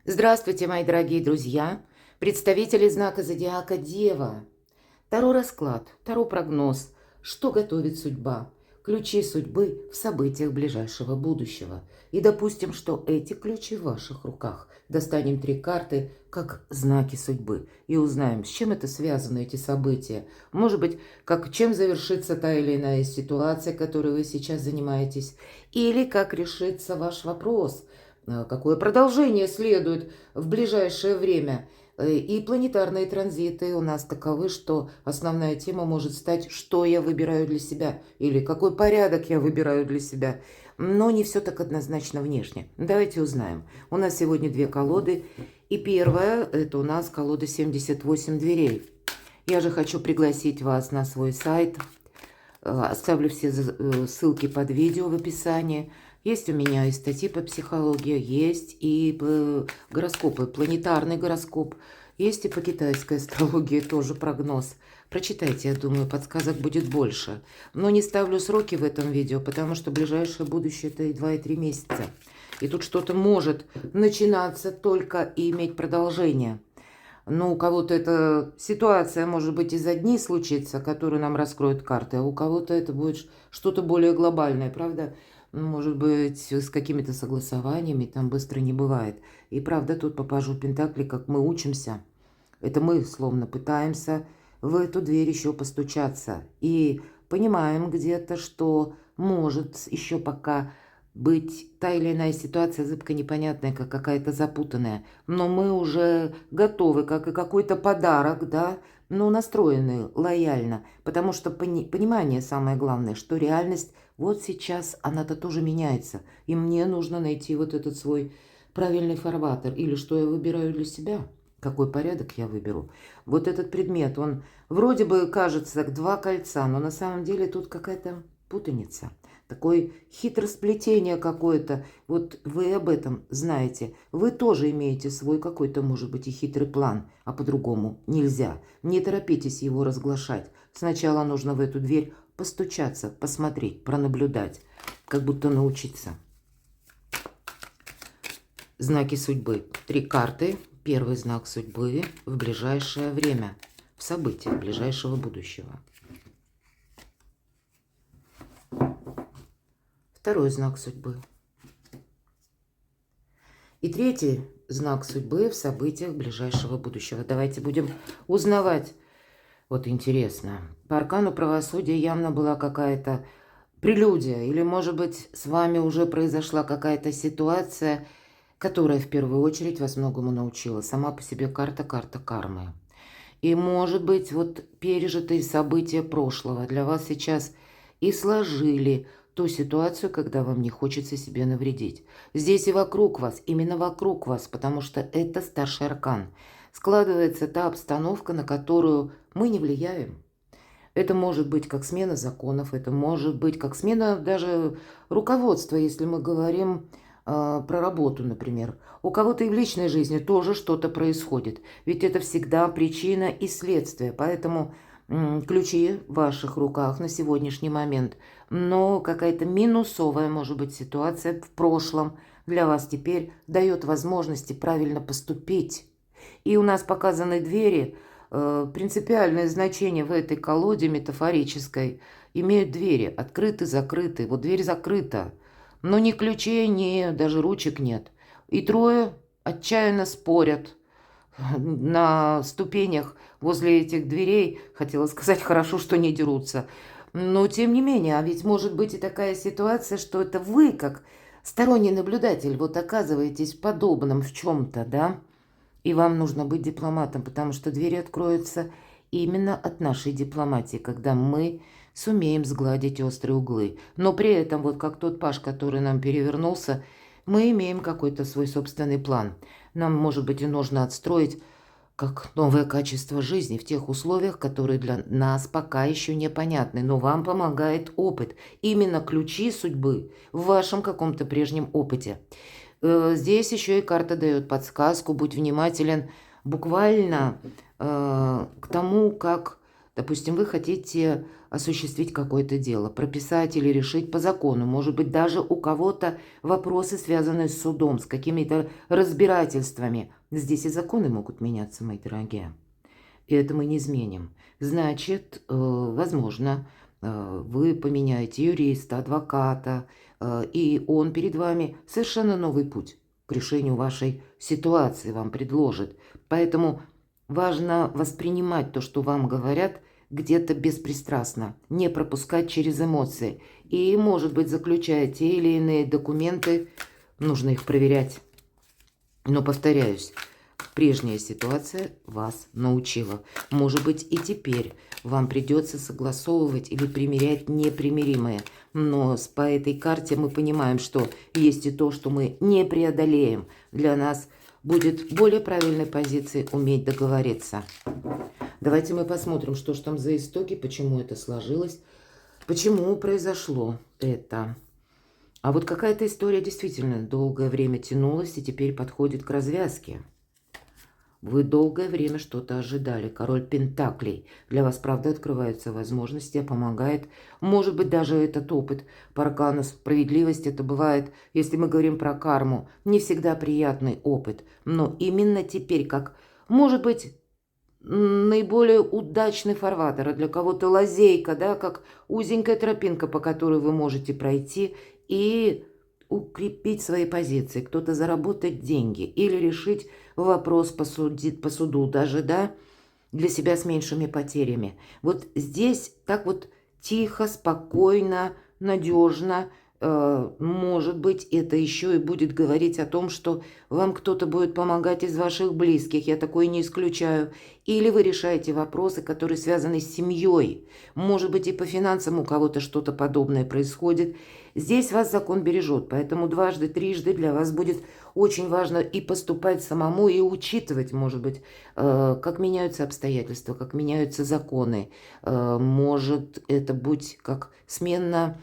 Здравствуйте, мои дорогие друзья, представители знака зодиака Дева. Таро расклад, таро прогноз, что готовит судьба, ключи судьбы в событиях ближайшего будущего. И допустим, что эти ключи в ваших руках. Достанем 3 карты, как знаки судьбы, и узнаем, с чем это связано, эти события. Может быть, чем завершится та или иная ситуация, которой вы сейчас занимаетесь, или как решится ваш вопрос, какое продолжение следует в ближайшее время. И планетарные транзиты у нас таковы, что основная тема может стать, что я выбираю для себя, или какой порядок я выбираю для себя. Но не все так однозначно внешне. Давайте узнаем. У нас сегодня 2 колоды. И первая, это у нас колода 78 дверей. Я же хочу пригласить вас на свой сайт. Оставлю все ссылки под видео в описании. Есть у меня и статьи по психологии, есть и гороскопы, планетарный гороскоп, есть и по китайской астрологии тоже прогноз. Прочитайте, я думаю, подсказок будет больше. Но не ставлю сроки в этом видео, потому что ближайшее будущее это и 2, и 3 месяца. И тут что-то может начинаться только и иметь продолжение. Но у кого-то эта ситуация, может быть, и за дни случится, которую нам раскроют карты, а у кого-то это будет что-то более глобальное, правда? Может быть, с какими-то согласованиями, там быстро не бывает. И правда, тут по пажу Пентакли, как мы учимся, это мы словно пытаемся в эту дверь еще постучаться. И понимаем где-то, что может еще пока быть та или иная ситуация зыбко непонятная, как какая-то запутанная. Но мы уже готовы, как и какой-то подарок, да, но настроены лояльно. Потому что понимание самое главное, что реальность вот сейчас, она-то тоже меняется. И мне нужно найти вот этот свой правильный фарватер. Или что я выбираю для себя, какой порядок я выберу. Вот этот предмет, он вроде бы кажется как 2 кольца, но на самом деле тут какая-то путаница. Такое хитросплетение какое-то. Вот вы об этом знаете. Вы тоже имеете свой какой-то, может быть, и хитрый план, а по-другому нельзя. Не торопитесь его разглашать. Сначала нужно в эту дверь постучаться, посмотреть, пронаблюдать, как будто научиться. Знаки судьбы. 3 карты. Первый знак судьбы в ближайшее время, в событиях ближайшего будущего. Второй знак судьбы. И третий знак судьбы в событиях ближайшего будущего. Давайте будем узнавать. Вот интересно. По аркану правосудия явно была какая-то прелюдия. Или, может быть, с вами уже произошла какая-то ситуация, которая в первую очередь вас многому научила. Сама по себе карта кармы. И, может быть, вот пережитые события прошлого для вас сейчас и сложили ту ситуацию, когда вам не хочется себе навредить. Здесь и вокруг вас, именно вокруг вас, потому что это старший аркан. Складывается та обстановка, на которую мы не влияем. Это может быть как смена законов, это может быть как смена даже руководства, если мы говорим про работу, например. У кого-то и в личной жизни тоже что-то происходит. Ведь это всегда причина и следствие. Поэтому ключи в ваших руках на сегодняшний момент. Но какая-то минусовая, может быть, ситуация в прошлом для вас теперь дает возможности правильно поступить. И у нас показаны двери. Принципиальное значение в этой колоде метафорической имеют двери. Открыты, закрыты. Вот дверь закрыта. Но ни ключей, ни даже ручек нет. И 3 отчаянно спорят на ступенях возле этих дверей. Хотела сказать, хорошо, что не дерутся. Но тем не менее, а ведь может быть и такая ситуация, что это вы, как сторонний наблюдатель, вот оказываетесь подобным в чем-то, да? И вам нужно быть дипломатом, потому что двери откроются именно от нашей дипломатии, когда мы сумеем сгладить острые углы. Но при этом, вот как тот паж, который нам перевернулся, мы имеем какой-то свой собственный план. Нам, может быть, и нужно отстроить как новое качество жизни в тех условиях, которые для нас пока еще непонятны. Но вам помогает опыт. Именно ключи судьбы в вашем каком-то прежнем опыте. Здесь еще и карта дает подсказку, будь внимателен буквально к тому, как Допустим, вы хотите осуществить какое-то дело, прописать или решить по закону. Может быть, даже у кого-то вопросы, связанные с судом, с какими-то разбирательствами. Здесь и законы могут меняться, мои дорогие. И это мы не изменим. Значит, возможно, вы поменяете юриста, адвоката, и он перед вами совершенно новый путь к решению вашей ситуации вам предложит. Поэтому важно воспринимать то, что вам говорят, где-то беспристрастно, не пропускать через эмоции. И, может быть, заключая те или иные документы, нужно их проверять. Но, повторяюсь, прежняя ситуация вас научила. Может быть, и теперь вам придется согласовывать или примирять непримиримое. Но по этой карте мы понимаем, что есть и то, что мы не преодолеем. Для нас будет более правильной позиции уметь договориться. Давайте мы посмотрим, что же там за истоки, почему это сложилось, почему произошло это. А вот какая-то история действительно долгое время тянулась и теперь подходит к развязке. Вы долгое время что-то ожидали. Король Пентаклей. Для вас, правда, открываются возможности, помогает. Может быть, даже этот опыт по аркану справедливости, это бывает, если мы говорим про карму, не всегда приятный опыт. Но именно теперь, как, может быть, наиболее удачный фарватер, а для кого-то лазейка, да, как узенькая тропинка, по которой вы можете пройти и укрепить свои позиции, кто-то заработать деньги или решить вопрос по суду даже, да, для себя с меньшими потерями. Вот здесь так вот тихо, спокойно, надежно. Может быть, это еще и будет говорить о том, что вам кто-то будет помогать из ваших близких, я такое не исключаю. Или вы решаете вопросы, которые связаны с семьей. Может быть, и по финансам у кого-то что-то подобное происходит. Здесь вас закон бережет, поэтому дважды, трижды для вас будет очень важно и поступать самому, и учитывать, может быть, как меняются обстоятельства, как меняются законы. Может это быть как смена,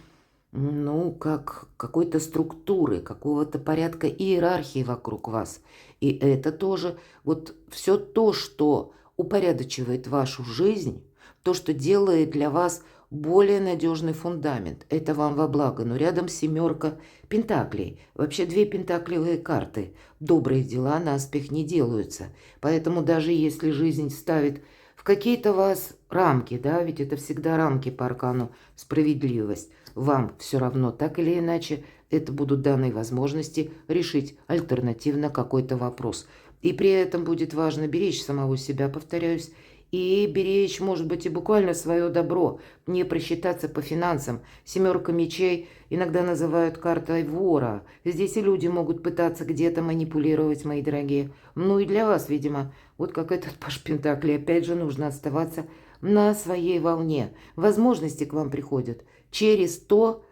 ну, как какой-то структуры, какого-то порядка иерархии вокруг вас. И это тоже, вот все то, что упорядочивает вашу жизнь, то, что делает для вас более надежный фундамент. Это вам во благо. Но рядом семерка пентаклей. Вообще 2 пентаклевые карты. Добрые дела на успех не делаются. Поэтому даже если жизнь ставит в какие-то вас рамки, да, ведь это всегда рамки по аркану справедливость, вам все равно так или иначе это будут данные возможности решить альтернативно какой-то вопрос. И при этом будет важно беречь самого себя, повторяюсь, и беречь, может быть, и буквально свое добро, не просчитаться по финансам. Семерка мечей иногда называют картой вора. Здесь и люди могут пытаться где-то манипулировать, мои дорогие. Ну и для вас, видимо, вот как этот паш Пентакли, опять же, нужно оставаться на своей волне. Возможности к вам приходят через то,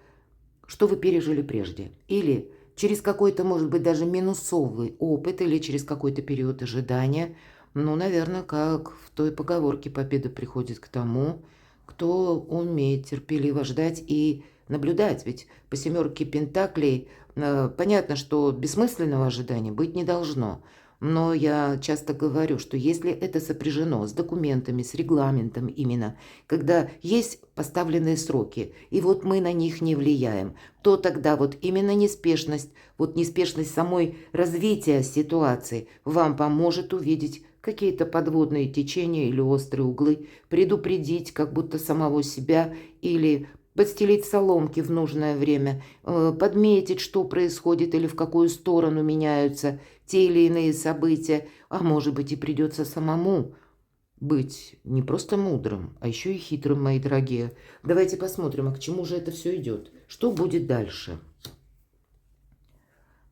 что вы пережили прежде. Или через какой-то, может быть, даже минусовый опыт, или через какой-то период ожидания. Ну, наверное, как в той поговорке, победа приходит к тому, кто умеет терпеливо ждать и наблюдать. Ведь по семерке пентаклей понятно, что бессмысленного ожидания быть не должно. Но я часто говорю, что если это сопряжено с документами, с регламентом именно, когда есть поставленные сроки, и вот мы на них не влияем, то тогда вот именно неспешность, вот неспешность самой развития ситуации вам поможет увидеть какие-то подводные течения или острые углы, предупредить как будто самого себя или подстелить соломки в нужное время, подметить, что происходит или в какую сторону меняются те или иные события, а может быть и придется самому быть не просто мудрым, а еще и хитрым, мои дорогие. Давайте посмотрим, а к чему же это все идет, что будет дальше.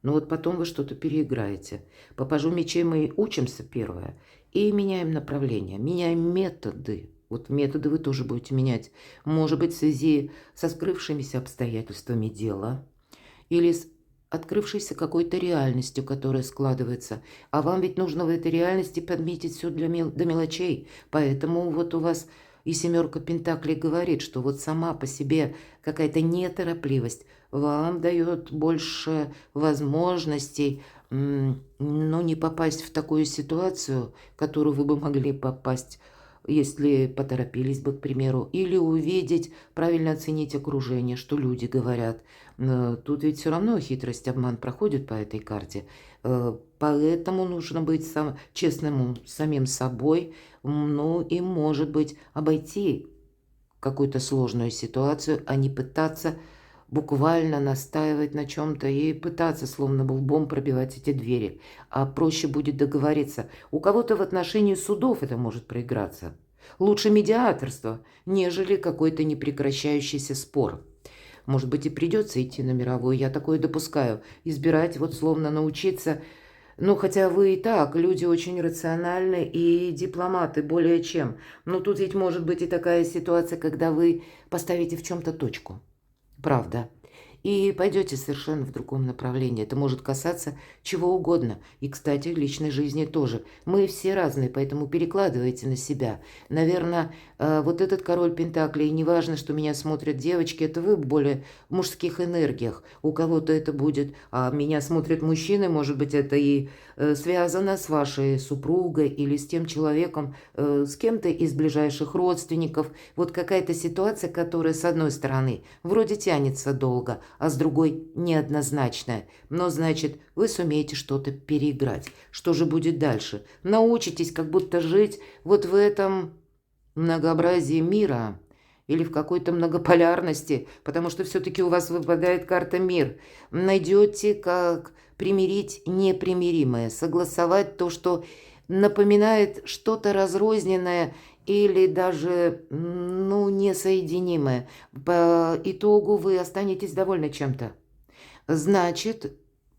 Ну вот потом вы что-то переиграете. По пажу мечей мы учимся первое и меняем направление, меняем методы. Вот методы вы тоже будете менять. Может быть, в связи со скрывшимися обстоятельствами дела или с открывшейся какой-то реальностью, которая складывается. А вам ведь нужно в этой реальности подметить все до мелочей. Поэтому вот у вас и семерка пентаклей говорит, что вот сама по себе какая-то неторопливость вам дает больше возможностей, ну, не попасть в такую ситуацию, в которую вы бы могли попасть если поторопились бы, к примеру, или увидеть, правильно оценить окружение, что люди говорят. Тут ведь все равно хитрость, обман проходит по этой карте. Поэтому нужно быть честным самим собой, ну и, может быть, обойти какую-то сложную ситуацию, а не пытаться буквально настаивать на чем-то и пытаться словно бы лбом пробивать эти двери. А проще будет договориться. У кого-то в отношении судов это может проиграться. Лучше медиаторство, нежели какой-то непрекращающийся спор. Может быть, и придется идти на мировую, я такое допускаю. Избирать, вот словно научиться. Ну, хотя вы и так, люди очень рациональны и дипломаты более чем. Но тут ведь может быть и такая ситуация, когда вы поставите в чем-то точку. Правда. И пойдете совершенно в другом направлении. Это может касаться чего угодно. И, кстати, в личной жизни тоже. Мы все разные, поэтому перекладывайте на себя. Наверное, вот этот король Пентаклей, неважно, что меня смотрят девочки, это вы более в мужских энергиях. У кого-то это будет, а меня смотрят мужчины, может быть, это и связано с вашей супругой или с тем человеком, с кем-то из ближайших родственников. Вот какая-то ситуация, которая, с одной стороны, вроде тянется долго, а с другой неоднозначная. Но, значит, вы сумеете что-то переиграть. Что же будет дальше? Научитесь как будто жить вот в этом многообразии мира или в какой-то многополярности, потому что все-таки у вас выпадает карта «Мир». Найдете, как примирить непримиримое, согласовать то, что напоминает что-то разрозненное или даже, ну, несоединимое. По итогу вы останетесь довольны чем-то. Значит,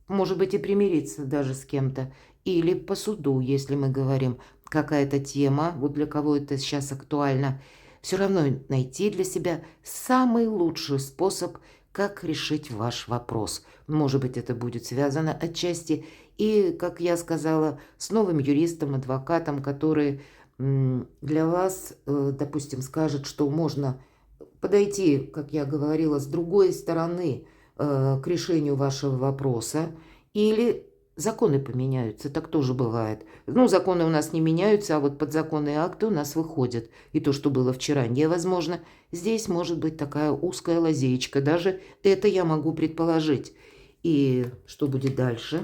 может быть, и примириться даже с кем-то. Или по суду, если мы говорим, какая-то тема, вот для кого это сейчас актуально, все равно найти для себя самый лучший способ, как решить ваш вопрос. Может быть, это будет связано отчасти и, как я сказала, с новым юристом, адвокатом, который для вас, допустим, скажет, что можно подойти, как я говорила, с другой стороны к решению вашего вопроса, или законы поменяются, так тоже бывает. Ну, законы у нас не меняются, а вот подзаконные акты у нас выходят. И то, что было вчера, невозможно. Здесь может быть такая узкая лазеечка. Даже это я могу предположить. И что будет дальше?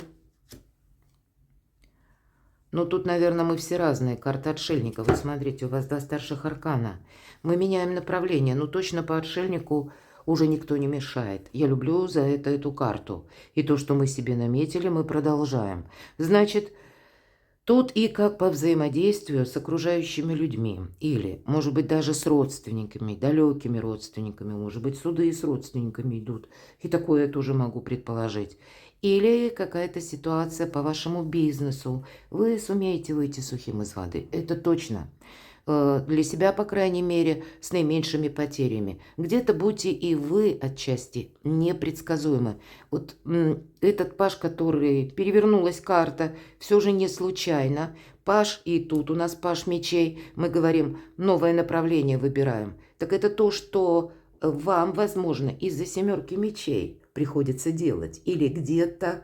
Ну, тут, наверное, мы все разные. Карта отшельника. Вот смотрите, у вас два старших аркана. Мы меняем направление. Ну, точно по отшельнику уже никто не мешает. Я люблю за это эту карту. И то, что мы себе наметили, мы продолжаем. Значит, тут и как по взаимодействию с окружающими людьми. Или, может быть, даже с родственниками, далекими родственниками. Может быть, суды с родственниками идут. И такое я тоже могу предположить. Или какая-то ситуация по вашему бизнесу. Вы сумеете выйти сухим из воды. Это точно. Для себя, по крайней мере, с наименьшими потерями. Где-то будьте и вы отчасти непредсказуемы. Вот этот паж, который перевернулась карта, все же не случайно. Паж, и тут у нас паж мечей. Мы говорим, новое направление выбираем. Так это то, что вам, возможно, из-за семерки мечей приходится делать. Или где-то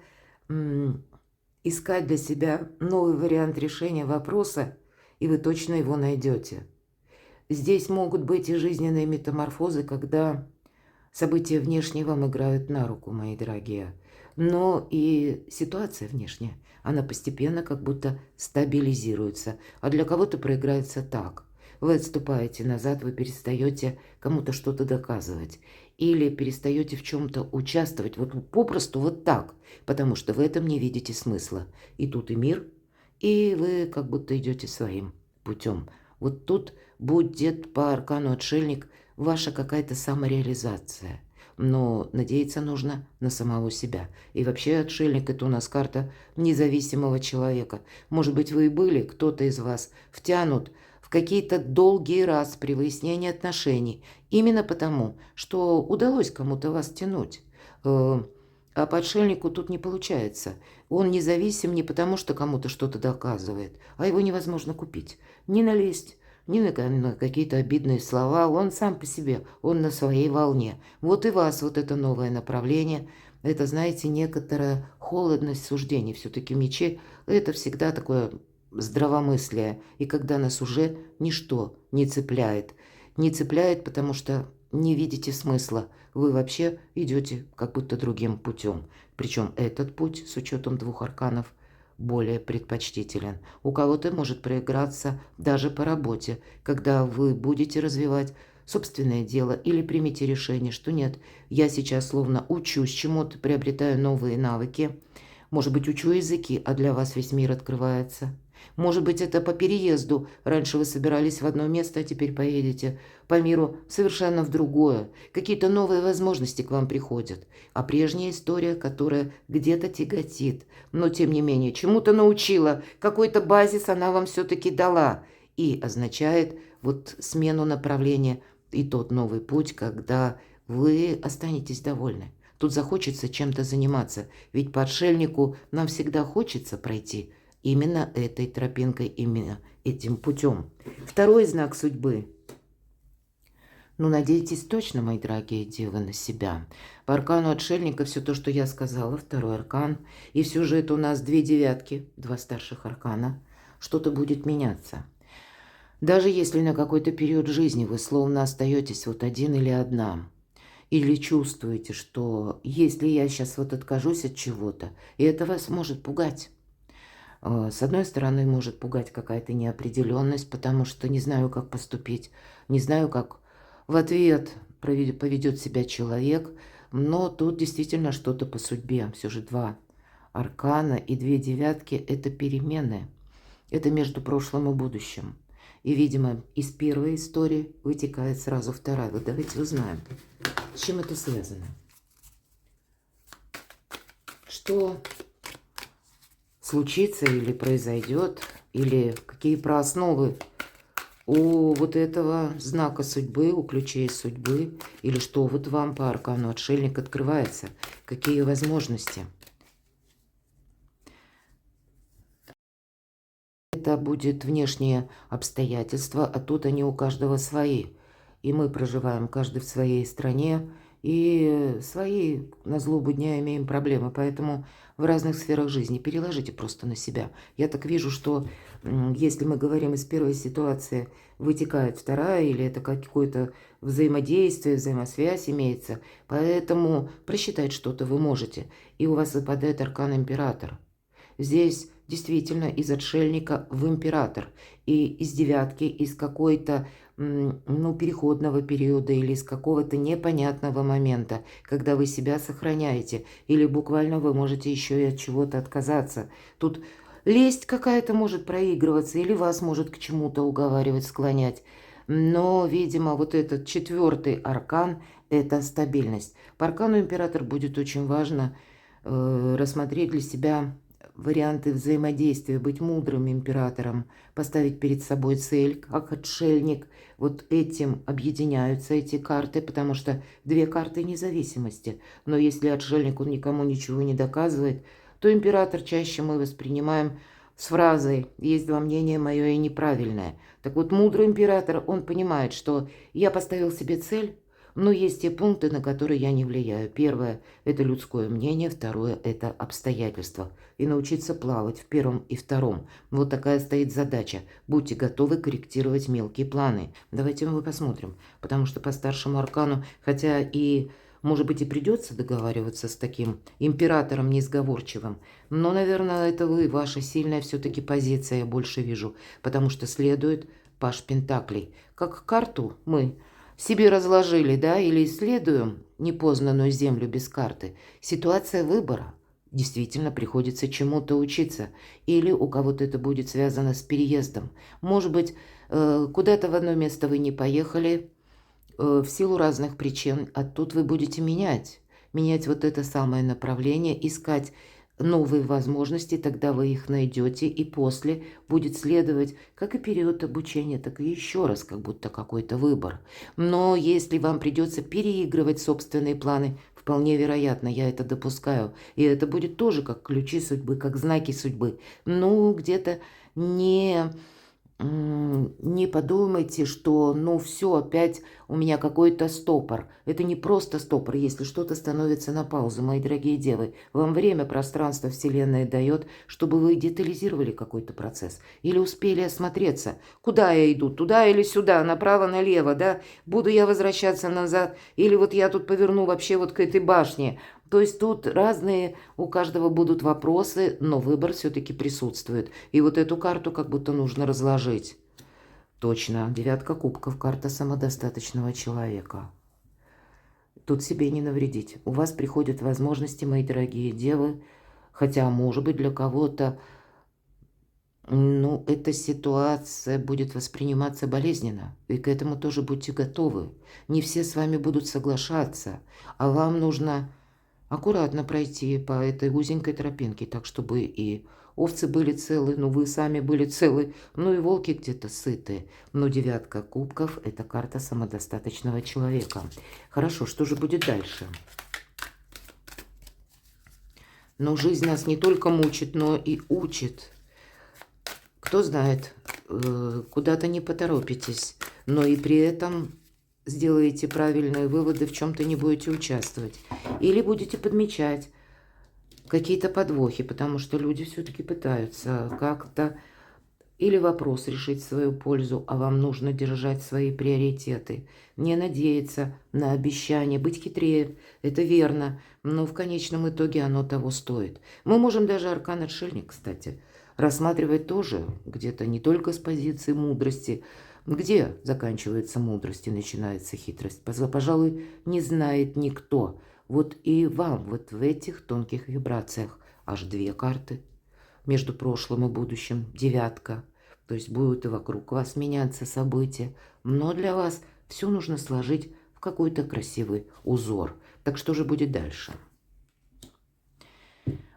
искать для себя новый вариант решения вопроса, и вы точно его найдете. Здесь могут быть и жизненные метаморфозы, когда события внешние вам играют на руку, мои дорогие. Но и ситуация внешняя, она постепенно как будто стабилизируется. А для кого-то проиграется так. Вы отступаете назад, вы перестаете кому-то что-то доказывать. Или перестаете в чем-то участвовать. Вот попросту вот так. Потому что в этом не видите смысла. И тут и мир, и вы как будто идете своим путем. Вот тут будет по аркану отшельник ваша какая-то самореализация. Но надеяться нужно на самого себя. И вообще отшельник – это у нас карта независимого человека. Может быть, вы и были, кто-то из вас втянут в какие-то долгие распри, выяснения отношений. Именно потому, что удалось кому-то вас тянуть. А по отшельнику тут не получается. Он независим не потому, что кому-то что-то доказывает, а его невозможно купить. Не налезть, ни на какие-то обидные слова. Он сам по себе, он на своей волне. Вот и вас вот это новое направление. Это, знаете, некоторая холодность суждений. Все-таки мечи – это всегда такое здравомыслия, и когда нас уже ничто не цепляет. Не цепляет, потому что не видите смысла. Вы вообще идете как будто другим путем. Причем этот путь, с учетом двух арканов, более предпочтителен. У кого-то может проиграться даже по работе, когда вы будете развивать собственное дело или примите решение, что нет, я сейчас словно учусь чему-то, приобретаю новые навыки. Может быть, учу языки, а для вас весь мир открывается. Может быть, это по переезду. Раньше вы собирались в одно место, а теперь поедете по миру совершенно в другое. Какие-то новые возможности к вам приходят. А прежняя история, которая где-то тяготит, но тем не менее чему-то научила, какой-то базис она вам все-таки дала. И означает вот смену направления и тот новый путь, когда вы останетесь довольны. Тут захочется чем-то заниматься, ведь по отшельнику нам всегда хочется пройти именно этой тропинкой, именно этим путем. Второй знак судьбы. Ну, надейтесь точно, мои дорогие девы, на себя. По аркану отшельника все то, что я сказала, второй аркан. И все же это у нас две девятки, два старших аркана. Что-то будет меняться. Даже если на какой-то период жизни вы словно остаетесь вот один или одна, или чувствуете, что если я сейчас вот откажусь от чего-то, и это вас может пугать. С одной стороны, может пугать какая-то неопределенность, потому что не знаю, как поступить, не знаю, как в ответ поведет себя человек, но тут действительно что-то по судьбе. Все же два аркана и две девятки – это перемены, это между прошлым и будущим. И, видимо, из первой истории вытекает сразу вторая. Вот давайте узнаем, с чем это связано. Что случится или произойдет, или какие проосновы у вот этого знака судьбы, у ключей судьбы, или что вот вам по аркану отшельник открывается, какие возможности. Это будет внешние обстоятельства, а тут они у каждого свои. И мы проживаем каждый в своей стране, и свои на злобу дня имеем проблемы. Поэтому в разных сферах жизни переложите просто на себя. Я так вижу, что если мы говорим из первой ситуации, вытекает вторая, или это какое-то взаимодействие, взаимосвязь имеется. Поэтому просчитать что-то вы можете. И у вас выпадает аркан император. Здесь действительно из отшельника в император. И из девятки, из какой-то переходного периода или из какого-то непонятного момента, когда вы себя сохраняете. Или буквально вы можете еще и от чего-то отказаться. Тут лесть какая-то может проигрываться или вас может к чему-то уговаривать, склонять. Но, видимо, вот этот четвертый аркан – это стабильность. По аркану император будет очень важно рассмотреть для себя варианты взаимодействия, быть мудрым императором, поставить перед собой цель, как отшельник. Вот этим объединяются эти карты, потому что две карты независимости. Но если отшельник, он никому ничего не доказывает, то император чаще мы воспринимаем с фразой «есть два мнения, мое и неправильное». Так вот, мудрый император, он понимает, что я поставил себе цель, но есть те пункты, на которые я не влияю. Первое – это людское мнение, второе – это обстоятельства. И научиться плавать в первом и втором. Вот такая стоит задача. Будьте готовы корректировать мелкие планы. Давайте мы посмотрим. Потому что по старшему аркану, хотя и, может быть, и придется договариваться с таким императором несговорчивым, но, наверное, это вы, ваша сильная все-таки позиция, я больше вижу. Потому что следует паж пентаклей. Как карту мы себе разложили, да, или исследуем непознанную землю без карты. Ситуация выбора. Действительно приходится чему-то учиться. Или у кого-то это будет связано с переездом. Может быть, куда-то в одно место вы не поехали в силу разных причин, а тут вы будете менять. Менять вот это самое направление, искать новые возможности, тогда вы их найдете, и после будет следовать как и период обучения, так и еще раз, как будто какой-то выбор. Но если вам придется переигрывать собственные планы, вполне вероятно, я это допускаю, и это будет тоже как ключи судьбы, как знаки судьбы. Ну, где-то не Не подумайте, что ну все, опять у меня какой-то стопор. Это не просто стопор, если что-то становится на паузу, мои дорогие девы. Вам время, пространство Вселенная дает, чтобы вы детализировали какой-то процесс. Или успели осмотреться. Куда я иду? Туда или сюда? Направо, налево, да? Буду я возвращаться назад? Или вот я тут поверну вообще вот к этой башне? То есть тут разные, у каждого будут вопросы, но выбор все-таки присутствует. И вот эту карту как будто нужно разложить. Точно, 9 кубков, карта самодостаточного человека. Тут себе не навредить. У вас приходят возможности, мои дорогие девы, хотя, может быть, для кого-то, ну, эта ситуация будет восприниматься болезненно. И к этому тоже будьте готовы. Не все с вами будут соглашаться, а вам нужно аккуратно пройти по этой узенькой тропинке, так чтобы и овцы были целы, ну вы сами были целы, ну и волки где-то сыты. Но 9 кубков – это карта самодостаточного человека. Хорошо, что же будет дальше? Но жизнь нас не только мучит, но и учит. Кто знает, куда-то не поторопитесь, но и при этом сделаете правильные выводы, в чем-то не будете участвовать. Или будете подмечать какие-то подвохи, потому что люди все-таки пытаются как-то или вопрос решить в свою пользу, а вам нужно держать свои приоритеты. Не надеяться на обещания, быть хитрее, это верно, но в конечном итоге оно того стоит. Мы можем даже аркан отшельник, кстати, рассматривать тоже где-то не только с позиции мудрости. Где заканчивается мудрость и начинается хитрость? Пожалуй, не знает никто. Вот и вам вот в этих тонких вибрациях аж 2 карты. Между прошлым и будущим 9. То есть будут и вокруг вас меняться события. Но для вас все нужно сложить в какой-то красивый узор. Так что же будет дальше?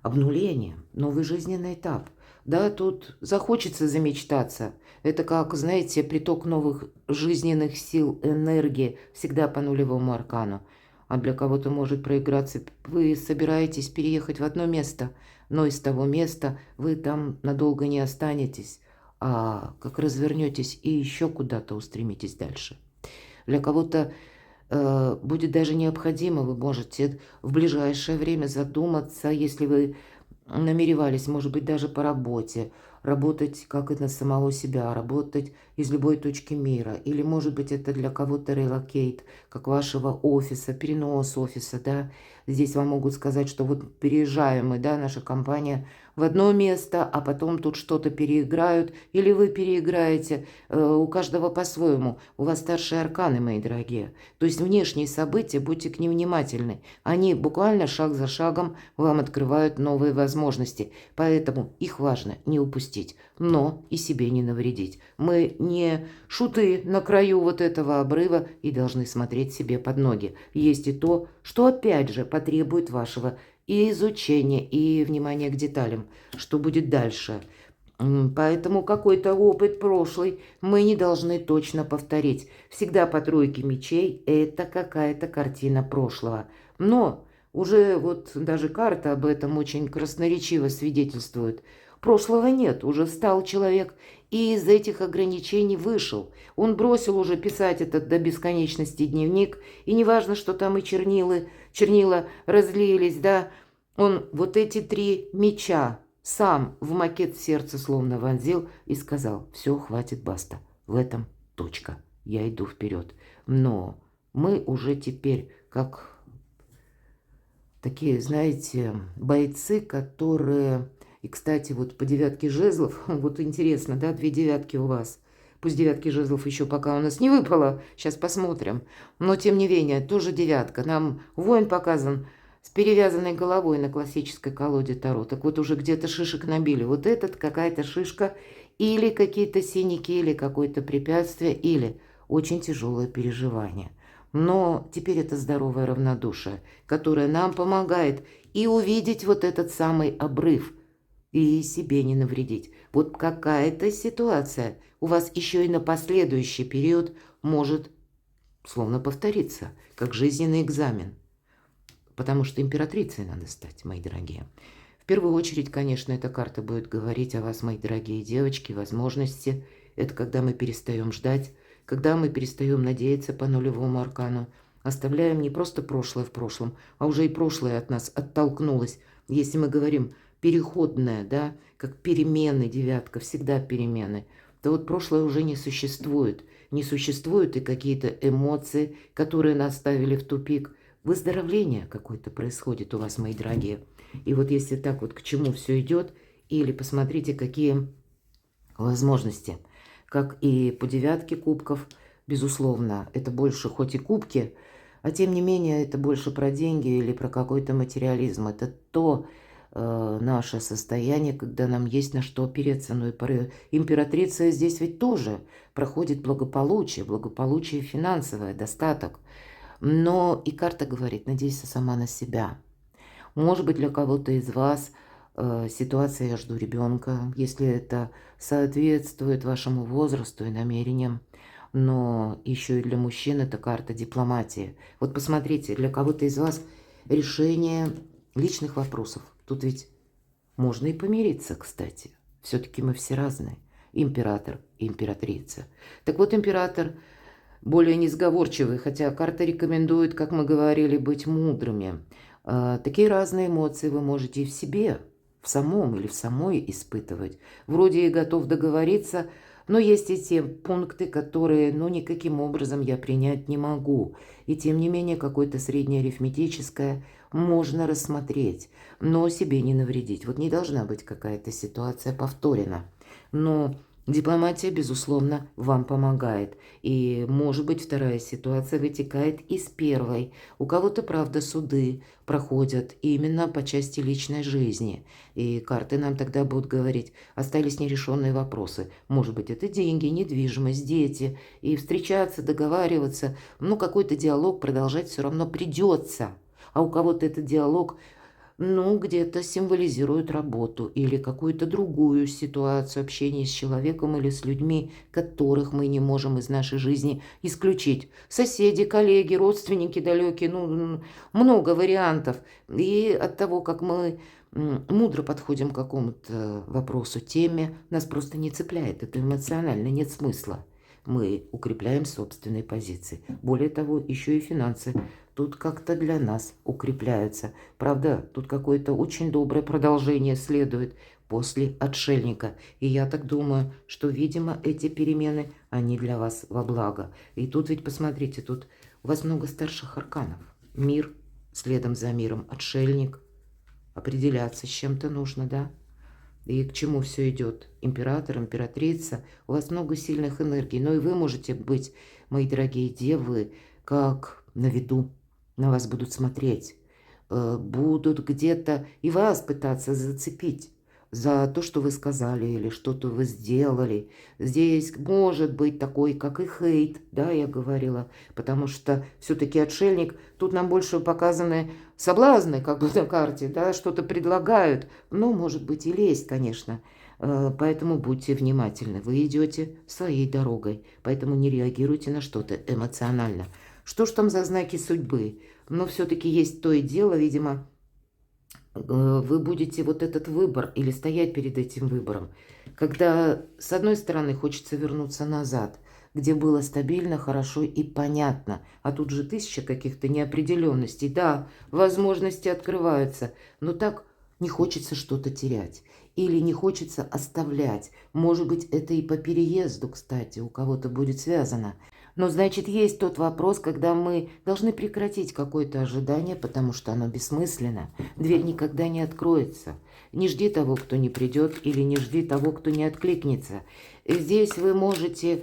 Обнуление, новый жизненный этап. Да, тут захочется замечтаться. Это как, знаете, приток новых жизненных сил, энергии всегда по нулевому аркану. А для кого-то может проиграться. Вы собираетесь переехать в одно место, но из того места вы там надолго не останетесь. А как развернетесь и еще куда-то устремитесь дальше. Для кого-то будет даже необходимо, вы можете в ближайшее время задуматься, если вы намеревались, может быть, даже по работе, работать как и на самого себя, работать из любой точки мира. Или, может быть, это для кого-то релокейт, как вашего офиса, перенос офиса, да. Здесь вам могут сказать, что вот переезжаем мы, да, наша компания в одно место, а потом тут что-то переиграют, или вы переиграете, у каждого по-своему. У вас старшие арканы, мои дорогие. То есть внешние события, будьте к ним внимательны. Они буквально шаг за шагом вам открывают новые возможности. Поэтому их важно не упустить, но и себе не навредить. Мы не шуты на краю вот этого обрыва и должны смотреть себе под ноги. Есть и то, что опять же потребует вашего и изучения, и внимания к деталям. Что будет дальше? Поэтому какой-то опыт прошлый мы не должны точно повторить. Всегда по 3 мечей это какая-то картина прошлого. Но уже вот даже карта об этом очень красноречиво свидетельствует. Прошлого нет, уже встал человек и из этих ограничений вышел. Он бросил уже писать этот до бесконечности дневник, и неважно, что там и чернила разлились, да, он вот эти 3 меча сам в макет сердца словно вонзил и сказал: все, хватит, баста, в этом точка, я иду вперед. Но мы уже теперь как такие, знаете, бойцы, которые... И, кстати, вот по 9 жезлов, вот интересно, да, 2 девятки у вас. Пусть 9 жезлов еще пока у нас не выпало, сейчас посмотрим. Но, тем не менее, тоже 9. Нам воин показан с перевязанной головой на классической колоде Таро. Так вот уже где-то шишек набили. Вот этот какая-то шишка, или какие-то синяки, или какое-то препятствие, или очень тяжелое переживание. Но теперь это здоровое равнодушие, которое нам помогает и увидеть вот этот самый обрыв, и себе не навредить. Вот какая-то ситуация у вас еще и на последующий период может словно повториться, как жизненный экзамен. Потому что императрицей надо стать, мои дорогие. В первую очередь, конечно, эта карта будет говорить о вас, мои дорогие девочки, возможности Это когда мы перестаем ждать, когда мы перестаем надеяться по нулевому аркану, оставляем не просто прошлое в прошлом, а уже и прошлое от нас оттолкнулось. Если мы говорим переходное, да, как перемены, девятка, всегда перемены, то вот прошлое уже не существует. Не существуют и какие-то эмоции, которые нас ставили в тупик. Выздоровление какое-то происходит у вас, мои дорогие. И вот если так вот к чему все идет, или посмотрите, какие возможности. Как и по девятке кубков, безусловно, это больше хоть и кубки, а тем не менее это больше про деньги или про какой-то материализм. Это то наше состояние, когда нам есть на что опереться. Ну и императрица здесь ведь тоже проходит благополучие финансовое, достаток. Но и карта говорит, надейся сама на себя. Может быть, для кого-то из вас ситуация «я жду ребенка», если это соответствует вашему возрасту и намерениям. Но еще и для мужчин это карта дипломатии. Вот посмотрите, для кого-то из вас решение личных вопросов. Тут ведь можно и помириться, кстати. Все-таки мы все разные. Император и императрица. Так вот, император более несговорчивый, хотя карта рекомендует, как мы говорили, быть мудрыми. Такие разные эмоции вы можете и в себе, в самом или в самой испытывать. Вроде и готов договориться, но есть и те пункты, которые, никаким образом я принять не могу. И тем не менее, какое-то среднее арифметическое можно рассмотреть, но себе не навредить. Вот не должна быть какая-то ситуация повторена. Но дипломатия, безусловно, вам помогает. И, может быть, вторая ситуация вытекает из первой. У кого-то, правда, суды проходят именно по части личной жизни. И карты нам тогда будут говорить, остались нерешенные вопросы. Может быть, это деньги, недвижимость, дети. И встречаться, договариваться, какой-то диалог продолжать все равно придется. А у кого-то этот диалог где-то символизирует работу или какую-то другую ситуацию общения с человеком или с людьми, которых мы не можем из нашей жизни исключить. Соседи, коллеги, родственники далекие, много вариантов. И от того, как мы мудро подходим к какому-то вопросу, теме, нас просто не цепляет. Это эмоционально, нет смысла. Мы укрепляем собственные позиции. Более того, еще и финансы тут как-то для нас укрепляются. Правда, тут какое-то очень доброе продолжение следует после отшельника. И я так думаю, что, видимо, эти перемены, они для вас во благо. И тут ведь, посмотрите, тут у вас много старших арканов. Мир, следом за миром отшельник. Определяться с чем-то нужно, да? И к чему все идет? Император, императрица. У вас много сильных энергий. Но и вы можете быть, мои дорогие девы, как на виду. На вас будут смотреть. Будут где-то и вас пытаться зацепить за то, что вы сказали или что-то вы сделали. Здесь может быть такой, как и хейт, да, я говорила, потому что все-таки отшельник, тут нам больше показаны соблазны, как бы на карте, да, что-то предлагают, может быть и лезть, конечно. Поэтому будьте внимательны, вы идете своей дорогой, поэтому не реагируйте на что-то эмоционально. Что ж там за знаки судьбы? Но все-таки есть то и дело, видимо, вы будете вот этот выбор или стоять перед этим выбором, когда с одной стороны хочется вернуться назад, где было стабильно, хорошо и понятно, а тут же тысяча каких-то неопределенностей. Да, возможности открываются, но так не хочется что-то терять или не хочется оставлять. Может быть, это и по переезду, кстати, у кого-то будет связано. Но, значит, есть тот вопрос, когда мы должны прекратить какое-то ожидание, потому что оно бессмысленно. Дверь никогда не откроется. Не жди того, кто не придет, или не жди того, кто не откликнется. Здесь вы можете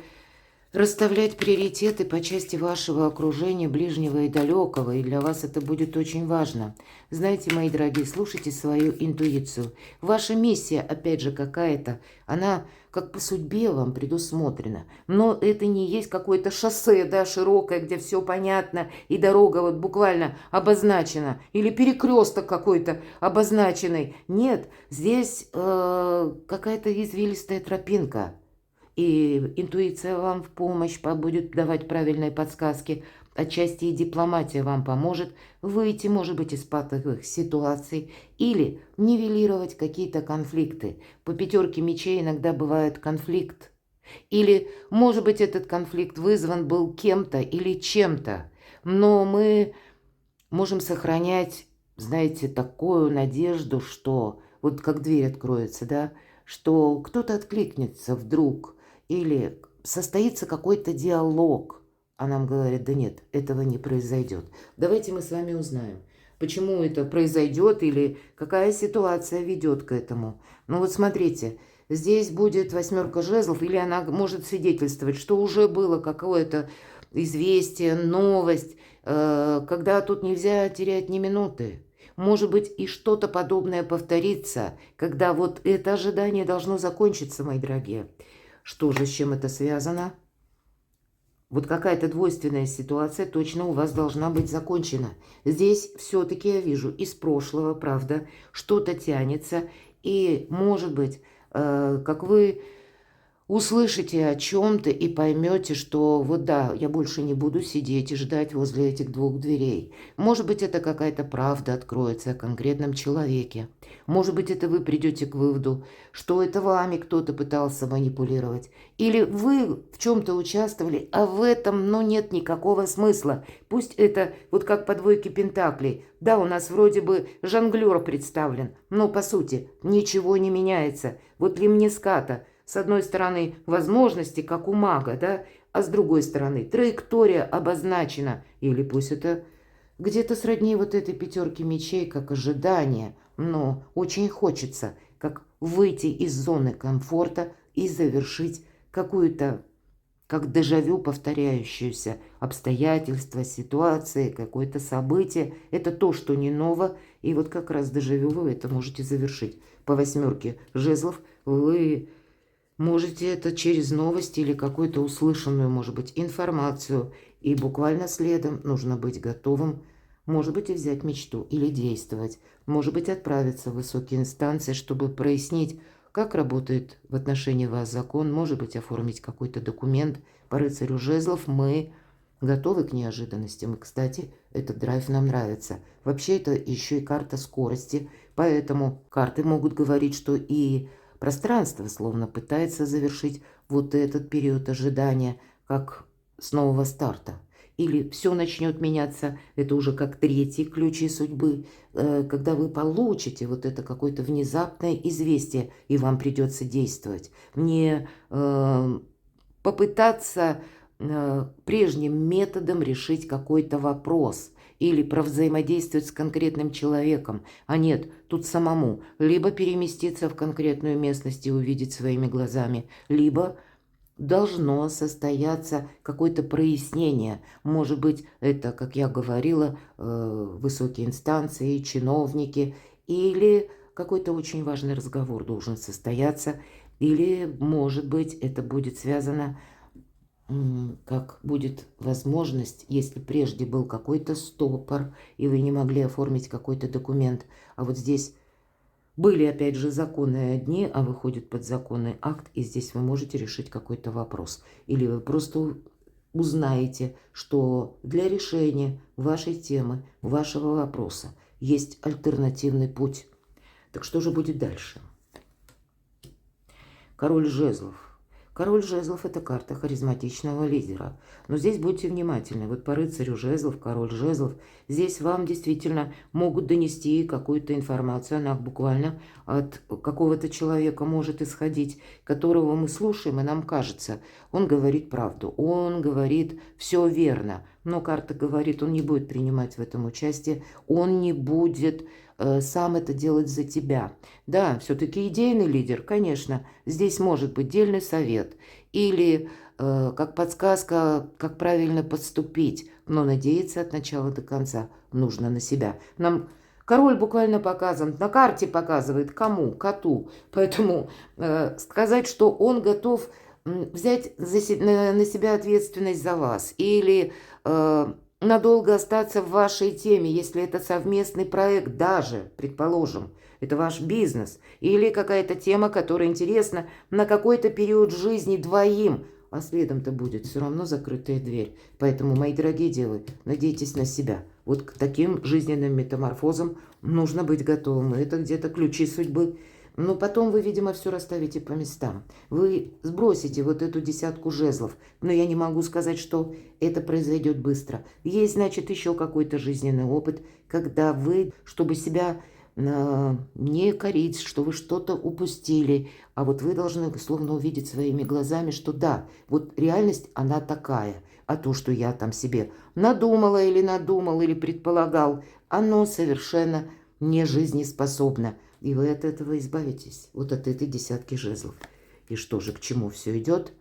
расставлять приоритеты по части вашего окружения, ближнего и далекого, и для вас это будет очень важно. Знаете, мои дорогие, слушайте свою интуицию. Ваша миссия, опять же, какая-то, она как по судьбе вам предусмотрена. Но это не есть какое-то шоссе, да, широкое, где все понятно, и дорога вот буквально обозначена, или перекресток какой-то обозначенный. Нет, здесь какая-то извилистая тропинка. И интуиция вам в помощь будет давать правильные подсказки. Отчасти и дипломатия вам поможет выйти, может быть, из патовых ситуаций или нивелировать какие-то конфликты. По пятерке мечей иногда бывает конфликт. Или, может быть, этот конфликт вызван был кем-то или чем-то, но мы можем сохранять, знаете, такую надежду, что вот как дверь откроется, да, что кто-то откликнется вдруг, или состоится какой-то диалог, а нам говорят, да нет, этого не произойдет. Давайте мы с вами узнаем, почему это произойдет или какая ситуация ведет к этому. Ну вот смотрите, здесь будет 8 жезлов, или она может свидетельствовать, что уже было какое-то известие, новость, когда тут нельзя терять ни минуты. Может быть, и что-то подобное повторится, когда вот это ожидание должно закончиться, мои дорогие. Что же, с чем это связано? Вот какая-то двойственная ситуация точно у вас должна быть закончена. Здесь все-таки я вижу из прошлого, правда, что-то тянется. И, может быть, как вы услышите о чем-то и поймете, что вот да, я больше не буду сидеть и ждать возле этих двух дверей. Может быть, это какая-то правда откроется о конкретном человеке. Может быть, это вы придете к выводу, что это вами кто-то пытался манипулировать. Или вы в чем-то участвовали, а в этом, ну, нет никакого смысла. Пусть это вот как по двойке пентаклей. Да, у нас вроде бы жонглер представлен, но по сути ничего не меняется. Вот лимниската. С одной стороны, возможности, как у мага, да, а с другой стороны, траектория обозначена. Или пусть это где-то сродни вот этой 5 мечей, как ожидание. Но очень хочется, как выйти из зоны комфорта и завершить какую-то, как дежавю, повторяющуюся обстоятельства, ситуации, какое-то событие. Это то, что не ново. И вот как раз дежавю вы это можете завершить. По 8 жезлов вы можете это через новости или какую-то услышанную, может быть, информацию. И буквально следом нужно быть готовым, может быть, и взять мечту или действовать. Может быть, отправиться в высокие инстанции, чтобы прояснить, как работает в отношении вас закон. Может быть, оформить какой-то документ. По рыцарю жезлов мы готовы к неожиданностям. И, кстати, этот драйв нам нравится. Вообще, это еще и карта скорости. Поэтому карты могут говорить, что и пространство словно пытается завершить вот этот период ожидания, как с нового старта. Или все начнет меняться, это уже как третий ключ судьбы, когда вы получите вот это какое-то внезапное известие, и вам придется действовать. Не попытаться прежним методом решить какой-то вопрос или провзаимодействовать с конкретным человеком, а нет, тут самому либо переместиться в конкретную местность и увидеть своими глазами, либо должно состояться какое-то прояснение. Может быть, это, как я говорила, высокие инстанции, чиновники, или какой-то очень важный разговор должен состояться, или, может быть, это будет связано, как будет возможность, если прежде был какой-то стопор, и вы не могли оформить какой-то документ, а вот здесь были, опять же, законы одни, а выходит подзаконный акт, и здесь вы можете решить какой-то вопрос. Или вы просто узнаете, что для решения вашей темы, вашего вопроса есть альтернативный путь. Так что же будет дальше? Король жезлов. Король жезлов – это карта харизматичного лидера. Но здесь будьте внимательны. Вот по рыцарю жезлов, король жезлов, здесь вам действительно могут донести какую-то информацию. Она буквально от какого-то человека может исходить, которого мы слушаем, и нам кажется, он говорит правду, он говорит все верно. Но карта говорит, он не будет принимать в этом участие, он не будет сам это делать за тебя. Да, все-таки идейный лидер, конечно, здесь может быть дельный совет или как подсказка, как правильно поступить, но надеяться от начала до конца нужно на себя. Нам король буквально показан, на карте показывает кому, коту, поэтому сказать, что он готов взять на себя ответственность за вас или надолго остаться в вашей теме, если это совместный проект, даже, предположим, это ваш бизнес, или какая-то тема, которая интересна на какой-то период жизни двоим, а следом-то будет все равно закрытая дверь. Поэтому, мои дорогие девы, надейтесь на себя. Вот к таким жизненным метаморфозам нужно быть готовым. Это где-то ключи судьбы. Но потом вы, видимо, все расставите по местам. Вы сбросите вот эту 10 жезлов. Но я не могу сказать, что это произойдет быстро. Есть, значит, еще какой-то жизненный опыт, когда вы, чтобы себя не корить, что вы что-то упустили, а вот вы должны словно увидеть своими глазами, что да, вот реальность, она такая, а то, что я там себе надумала или надумал, или предполагал, оно совершенно не жизнеспособно. И вы от этого избавитесь, вот от этой 10 жезлов. И что же, к чему все идет?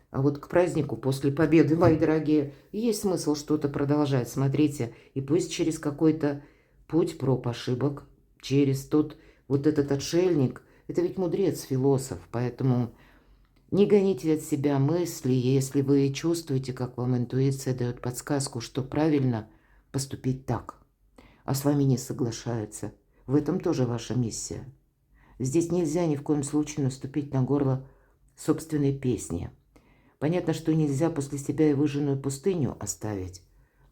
А вот к празднику после победы, мои дорогие, есть смысл что-то продолжать. Смотрите, и пусть через какой-то путь проб ошибок, через тот вот этот отшельник, это ведь мудрец, философ, поэтому не гоните от себя мысли, если вы чувствуете, как вам интуиция дает подсказку, что правильно поступить так, а с вами не соглашаются. В этом тоже ваша миссия. Здесь нельзя ни в коем случае наступить на горло собственной песни. Понятно, что нельзя после себя и выжженную пустыню оставить.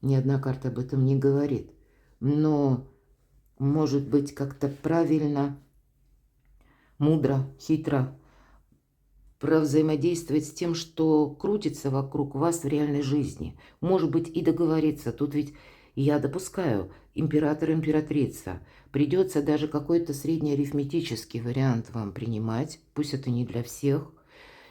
Ни одна карта об этом не говорит. Но, может быть, как-то правильно, мудро, хитро взаимодействовать с тем, что крутится вокруг вас в реальной жизни. Может быть, и договориться. Тут ведь я допускаю, император, императрица. Придется даже какой-то среднеарифметический вариант вам принимать. Пусть это не для всех.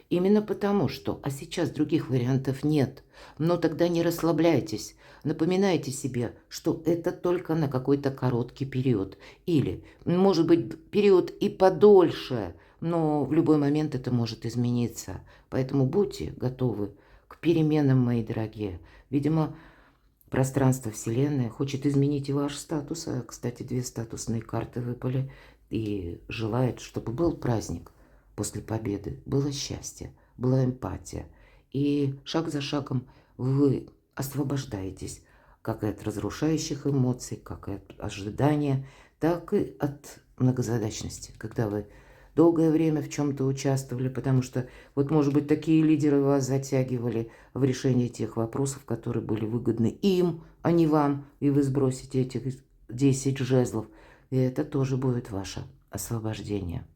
Именно потому что, а сейчас других вариантов нет. Но тогда не расслабляйтесь. Напоминайте себе, что это только на какой-то короткий период. Или, может быть, период и подольше, но в любой момент это может измениться. Поэтому будьте готовы к переменам, мои дорогие. Видимо, пространство Вселенной хочет изменить и ваш статус. А, кстати, 2 статусные карты выпали. И желает, чтобы был праздник после победы. Было счастье, была эмпатия. И шаг за шагом вы освобождаетесь как и от разрушающих эмоций, как и от ожидания, так и от многозадачности, когда вы долгое время в чем-то участвовали, потому что, вот, может быть, такие лидеры вас затягивали в решении тех вопросов, которые были выгодны им, а не вам, и вы сбросите этих 10 жезлов, и это тоже будет ваше освобождение.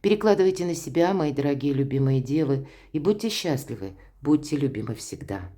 Перекладывайте на себя, мои дорогие любимые девы, и будьте счастливы, будьте любимы всегда.